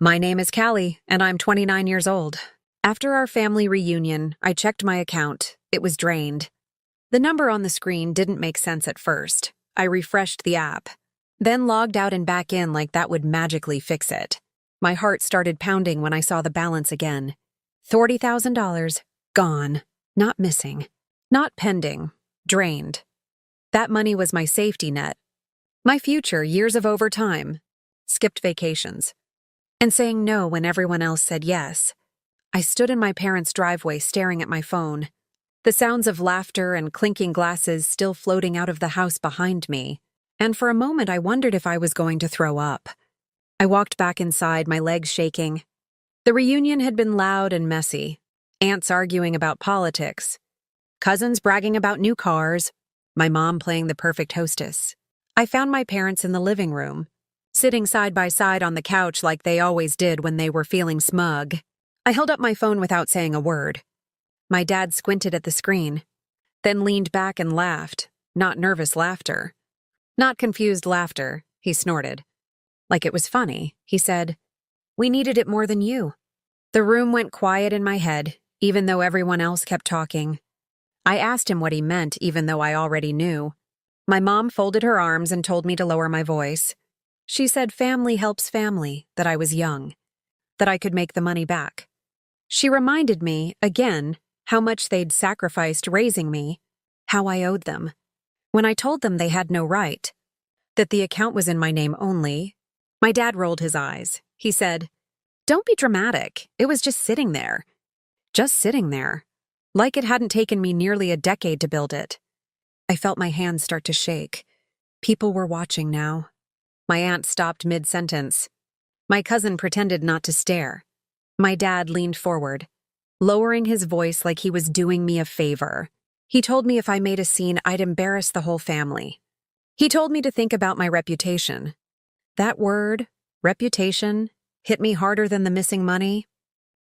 My name is Callie, and I'm 29 years old. After our family reunion, I checked my account. It was drained. The number on the screen didn't make sense at first. I refreshed the app, then logged out and back in like that would magically fix it. My heart started pounding when I saw the balance again. $40,000. Gone. Not missing. Not pending. Drained. That money was my safety net. My future, years of overtime. Skipped vacations. And saying no when everyone else said yes. I stood in my parents' driveway staring at my phone. The sounds of laughter and clinking glasses still floating out of the house behind me. And for a moment I wondered if I was going to throw up. I walked back inside, my legs shaking. The reunion had been loud and messy. Aunts arguing about politics. Cousins bragging about new cars. My mom playing the perfect hostess. I found my parents in the living room, sitting side by side on the couch like they always did when they were feeling smug. I held up my phone without saying a word. My dad squinted at the screen, then leaned back and laughed, not nervous laughter. Not confused laughter, he snorted. Like it was funny, he said, "We needed it more than you." The room went quiet in my head, even though everyone else kept talking. I asked him what he meant, even though I already knew. My mom folded her arms and told me to lower my voice. She said family helps family, that I was young, that I could make the money back. She reminded me, again, how much they'd sacrificed raising me, how I owed them. When I told them they had no right, that the account was in my name only, my dad rolled his eyes. He said, "Don't be dramatic. It was just sitting there. Just sitting there. Like it hadn't taken me nearly a decade to build it." I felt my hands start to shake. People were watching now. My aunt stopped mid-sentence. My cousin pretended not to stare. My dad leaned forward, lowering his voice like he was doing me a favor. He told me if I made a scene, I'd embarrass the whole family. He told me to think about my reputation. That word, reputation, hit me harder than the missing money.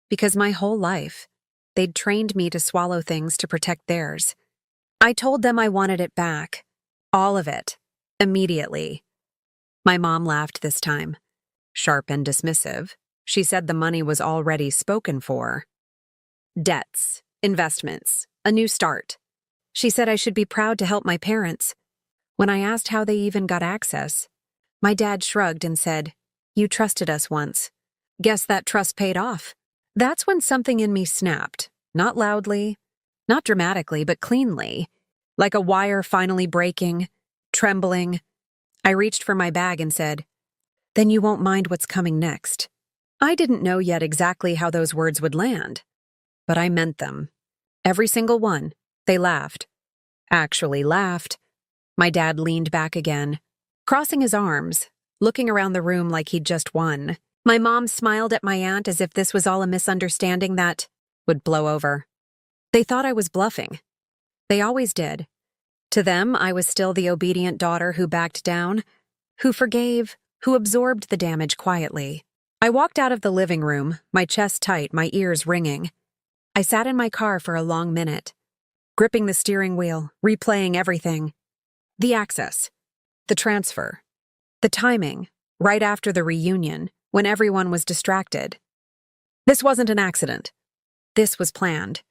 Because my whole life, they'd trained me to swallow things to protect theirs. I told them I wanted it back. All of it. Immediately. My mom laughed this time. Sharp and dismissive. She said the money was already spoken for. Debts, investments, a new start. She said I should be proud to help my parents. When I asked how they even got access, my dad shrugged and said, "You trusted us once. Guess that trust paid off." That's when something in me snapped. Not loudly, not dramatically, but cleanly. Like a wire finally breaking, trembling. I reached for my bag and said, "Then you won't mind what's coming next." I didn't know yet exactly how those words would land, but I meant them. Every single one. They laughed. Actually laughed. My dad leaned back again, crossing his arms, looking around the room like he'd just won. My mom smiled at my aunt as if this was all a misunderstanding that would blow over. They thought I was bluffing. They always did. To them, I was still the obedient daughter who backed down, who forgave, who absorbed the damage quietly. I walked out of the living room, my chest tight, my ears ringing. I sat in my car for a long minute, gripping the steering wheel, replaying everything. The access, the transfer, the timing, right after the reunion, when everyone was distracted. This wasn't an accident. This was planned.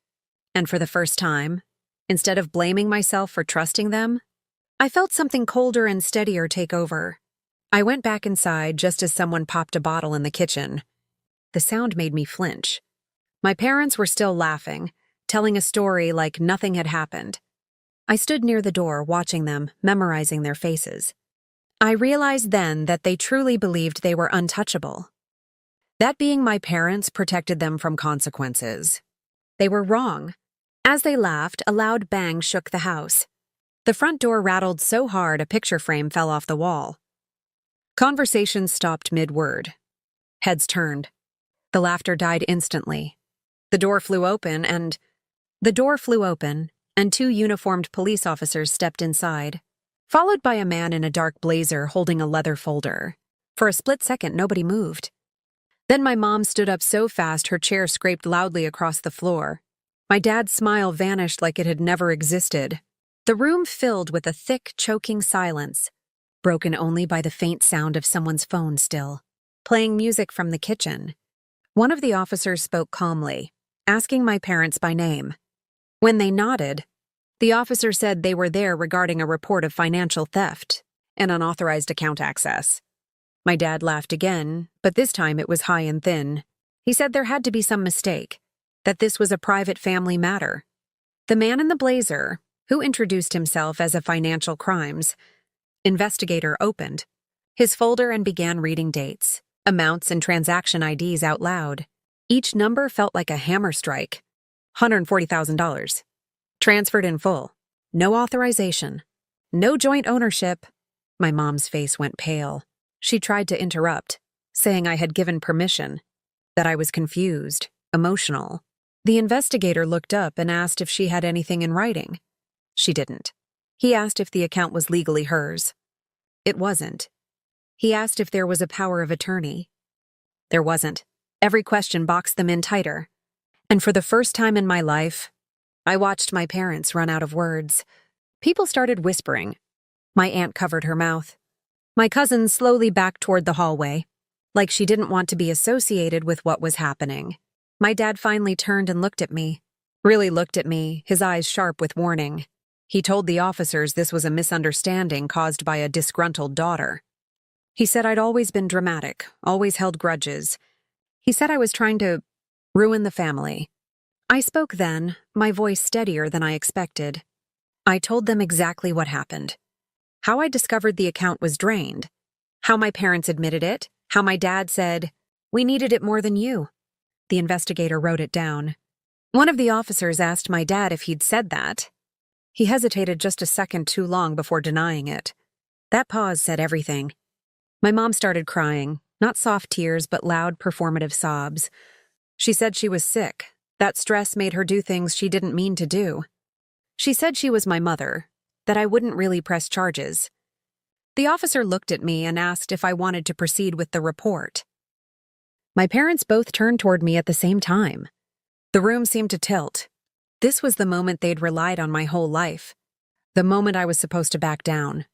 And for the first time, instead of blaming myself for trusting them, I felt something colder and steadier take over. I went back inside just as someone popped a bottle in the kitchen. The sound made me flinch. My parents were still laughing, telling a story like nothing had happened. I stood near the door, watching them, memorizing their faces. I realized then that they truly believed they were untouchable. That being my parents protected them from consequences. They were wrong. As they laughed, a loud bang shook the house. The front door rattled so hard a picture frame fell off the wall. Conversation stopped mid-word. Heads turned. The laughter died instantly. The door flew open and two uniformed police officers stepped inside, followed by a man in a dark blazer holding a leather folder. For a split second, nobody moved. Then my mom stood up so fast her chair scraped loudly across the floor. My dad's smile vanished like it had never existed. The room filled with a thick, choking silence, broken only by the faint sound of someone's phone still playing music from the kitchen. One of the officers spoke calmly, asking my parents by name. When they nodded, the officer said they were there regarding a report of financial theft and unauthorized account access. My dad laughed again, but this time it was high and thin. He said there had to be some mistake, that this was a private family matter. The man in the blazer, who introduced himself as a financial crimes investigator, opened his folder and began reading dates, amounts, and transaction IDs out loud. Each number felt like a hammer strike. $140,000. Transferred in full. No authorization. No joint ownership. My mom's face went pale. She tried to interrupt, saying I had given permission, that I was confused, emotional. The investigator looked up and asked if she had anything in writing. She didn't. He asked if the account was legally hers. It wasn't. He asked if there was a power of attorney. There wasn't. Every question boxed them in tighter. And for the first time in my life, I watched my parents run out of words. People started whispering. My aunt covered her mouth. My cousin slowly backed toward the hallway, like she didn't want to be associated with what was happening. My dad finally turned and looked at me. Really looked at me, his eyes sharp with warning. He told the officers this was a misunderstanding caused by a disgruntled daughter. He said I'd always been dramatic, always held grudges. He said I was trying to ruin the family. I spoke then, my voice steadier than I expected. I told them exactly what happened. How I discovered the account was drained. How my parents admitted it. How my dad said, "We needed it more than you." The investigator wrote it down. One of the officers asked my dad if he'd said that. He hesitated just a second too long before denying it. That pause said everything. My mom started crying, not soft tears but loud performative sobs. She said she was sick. That stress made her do things she didn't mean to do. She said she was my mother, that I wouldn't really press charges. The officer looked at me and asked if I wanted to proceed with the report. My parents both turned toward me at the same time. The room seemed to tilt. This was the moment they'd relied on my whole life. The moment I was supposed to back down.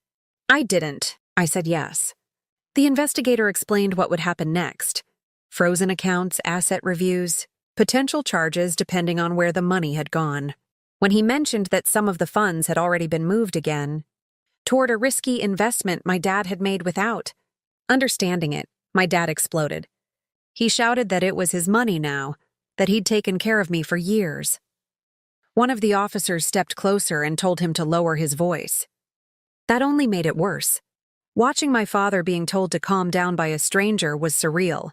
I didn't. I said yes. The investigator explained what would happen next. Frozen accounts, asset reviews, potential charges depending on where the money had gone. When he mentioned that some of the funds had already been moved again, toward a risky investment my dad had made without understanding it, my dad exploded. He shouted that it was his money now, that he'd taken care of me for years. One of the officers stepped closer and told him to lower his voice. That only made it worse. Watching my father being told to calm down by a stranger was surreal.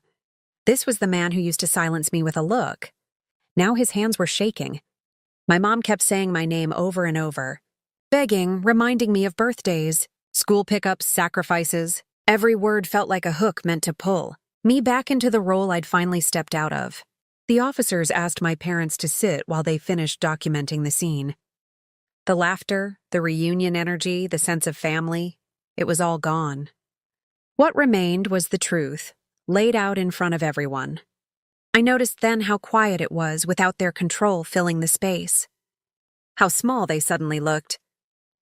This was the man who used to silence me with a look. Now his hands were shaking. My mom kept saying my name over and over, begging, reminding me of birthdays, school pickups, sacrifices. Every word felt like a hook meant to pull me back into the role I'd finally stepped out of. The officers asked my parents to sit while they finished documenting the scene. The laughter, the reunion energy, the sense of family, it was all gone. What remained was the truth, laid out in front of everyone. I noticed then how quiet it was without their control filling the space. How small they suddenly looked.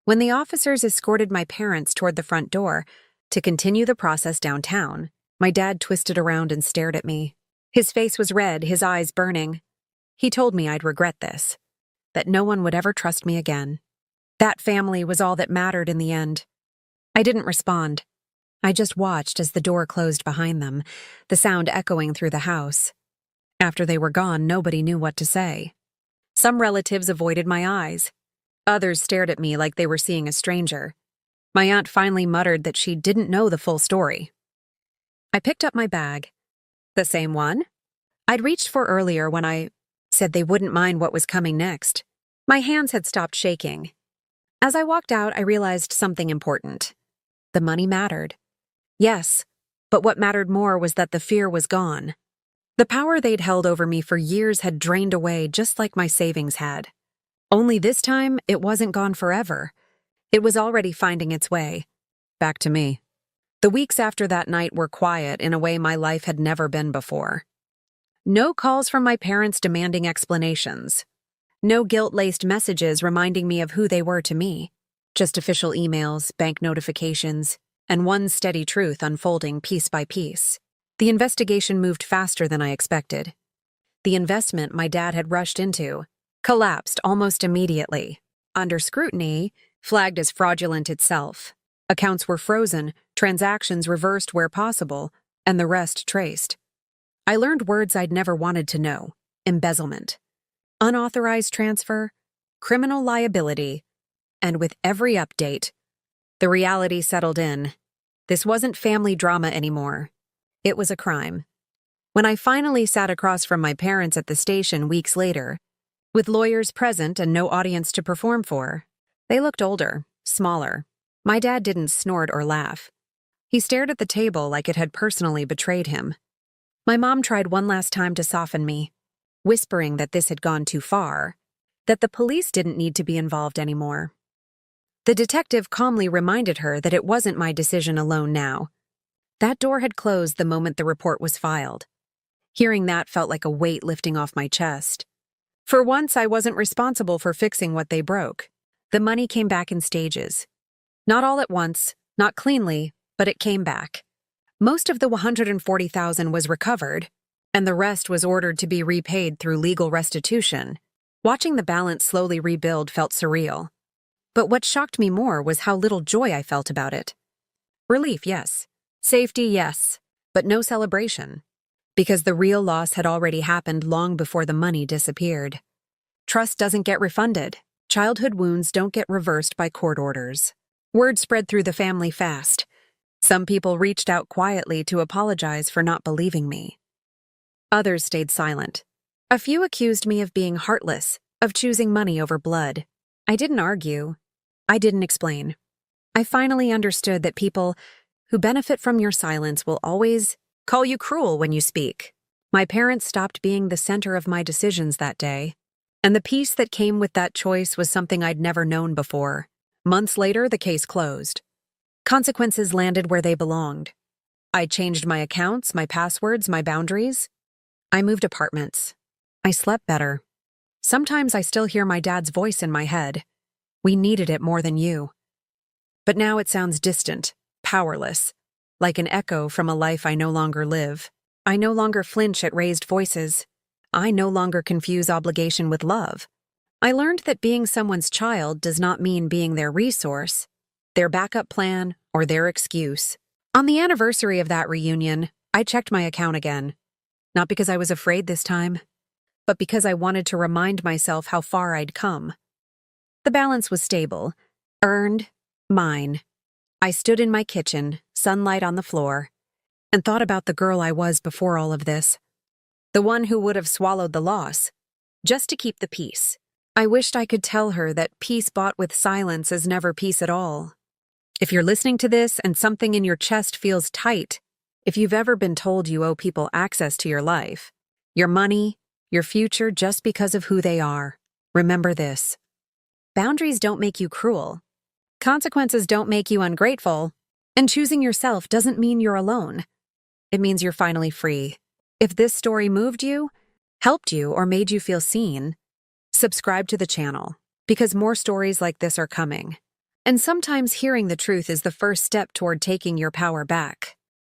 When the officers escorted my parents toward the front door to continue the process downtown, my dad twisted around and stared at me. His face was red, his eyes burning. He told me I'd regret this, that no one would ever trust me again. That family was all that mattered in the end. I didn't respond. I just watched as the door closed behind them, the sound echoing through the house. After they were gone, nobody knew what to say. Some relatives avoided my eyes. Others stared at me like they were seeing a stranger. My aunt finally muttered that she didn't know the full story. I picked up my bag. The same one I'd reached for earlier when I said they wouldn't mind what was coming next. My hands had stopped shaking. As I walked out, I realized something important. The money mattered. Yes, but what mattered more was that the fear was gone. The power they'd held over me for years had drained away just like my savings had. Only this time, it wasn't gone forever. It was already finding its way back to me. The weeks after that night were quiet in a way my life had never been before. No calls from my parents demanding explanations. No guilt-laced messages reminding me of who they were to me. Just official emails, bank notifications, and one steady truth unfolding piece by piece. The investigation moved faster than I expected. The investment my dad had rushed into collapsed almost immediately. Under scrutiny, flagged as fraudulent itself. Accounts were frozen, transactions reversed where possible, and the rest traced. I learned words I'd never wanted to know: embezzlement, unauthorized transfer, criminal liability, and with every update, the reality settled in. This wasn't family drama anymore. It was a crime. When I finally sat across from my parents at the station weeks later, with lawyers present and no audience to perform for, they looked older, smaller. My dad didn't snort or laugh. He stared at the table like it had personally betrayed him. My mom tried one last time to soften me, whispering that this had gone too far, that the police didn't need to be involved anymore. The detective calmly reminded her that it wasn't my decision alone now. That door had closed the moment the report was filed. Hearing that felt like a weight lifting off my chest. For once, I wasn't responsible for fixing what they broke. The money came back in stages. Not all at once, not cleanly, but it came back. Most of the $140,000 was recovered, and the rest was ordered to be repaid through legal restitution. Watching the balance slowly rebuild felt surreal. But what shocked me more was how little joy I felt about it. Relief, yes. Safety, yes. But no celebration. Because the real loss had already happened long before the money disappeared. Trust doesn't get refunded. Childhood wounds don't get reversed by court orders. Word spread through the family fast. Some people reached out quietly to apologize for not believing me. Others stayed silent. A few accused me of being heartless, of choosing money over blood. I didn't argue. I didn't explain. I finally understood that people who benefit from your silence will always call you cruel when you speak. My parents stopped being the center of my decisions that day, and the peace that came with that choice was something I'd never known before. Months later, the case closed. Consequences landed where they belonged. I changed my accounts, my passwords, my boundaries. I moved apartments. I slept better. Sometimes I still hear my dad's voice in my head. We needed it more than you. But now it sounds distant, powerless, like an echo from a life I no longer live. I no longer flinch at raised voices. I no longer confuse obligation with love. I learned that being someone's child does not mean being their resource, their backup plan, or their excuse. On the anniversary of that reunion, I checked my account again. Not because I was afraid this time, but because I wanted to remind myself how far I'd come. The balance was stable, earned, mine. I stood in my kitchen, sunlight on the floor, and thought about the girl I was before all of this. The one who would have swallowed the loss, just to keep the peace. I wished I could tell her that peace bought with silence is never peace at all. If you're listening to this and something in your chest feels tight, if you've ever been told you owe people access to your life, your money, your future just because of who they are, remember this. Boundaries don't make you cruel. Consequences don't make you ungrateful. And choosing yourself doesn't mean you're alone. It means you're finally free. If this story moved you, helped you, or made you feel seen, subscribe to the channel, because more stories like this are coming. And sometimes hearing the truth is the first step toward taking your power back.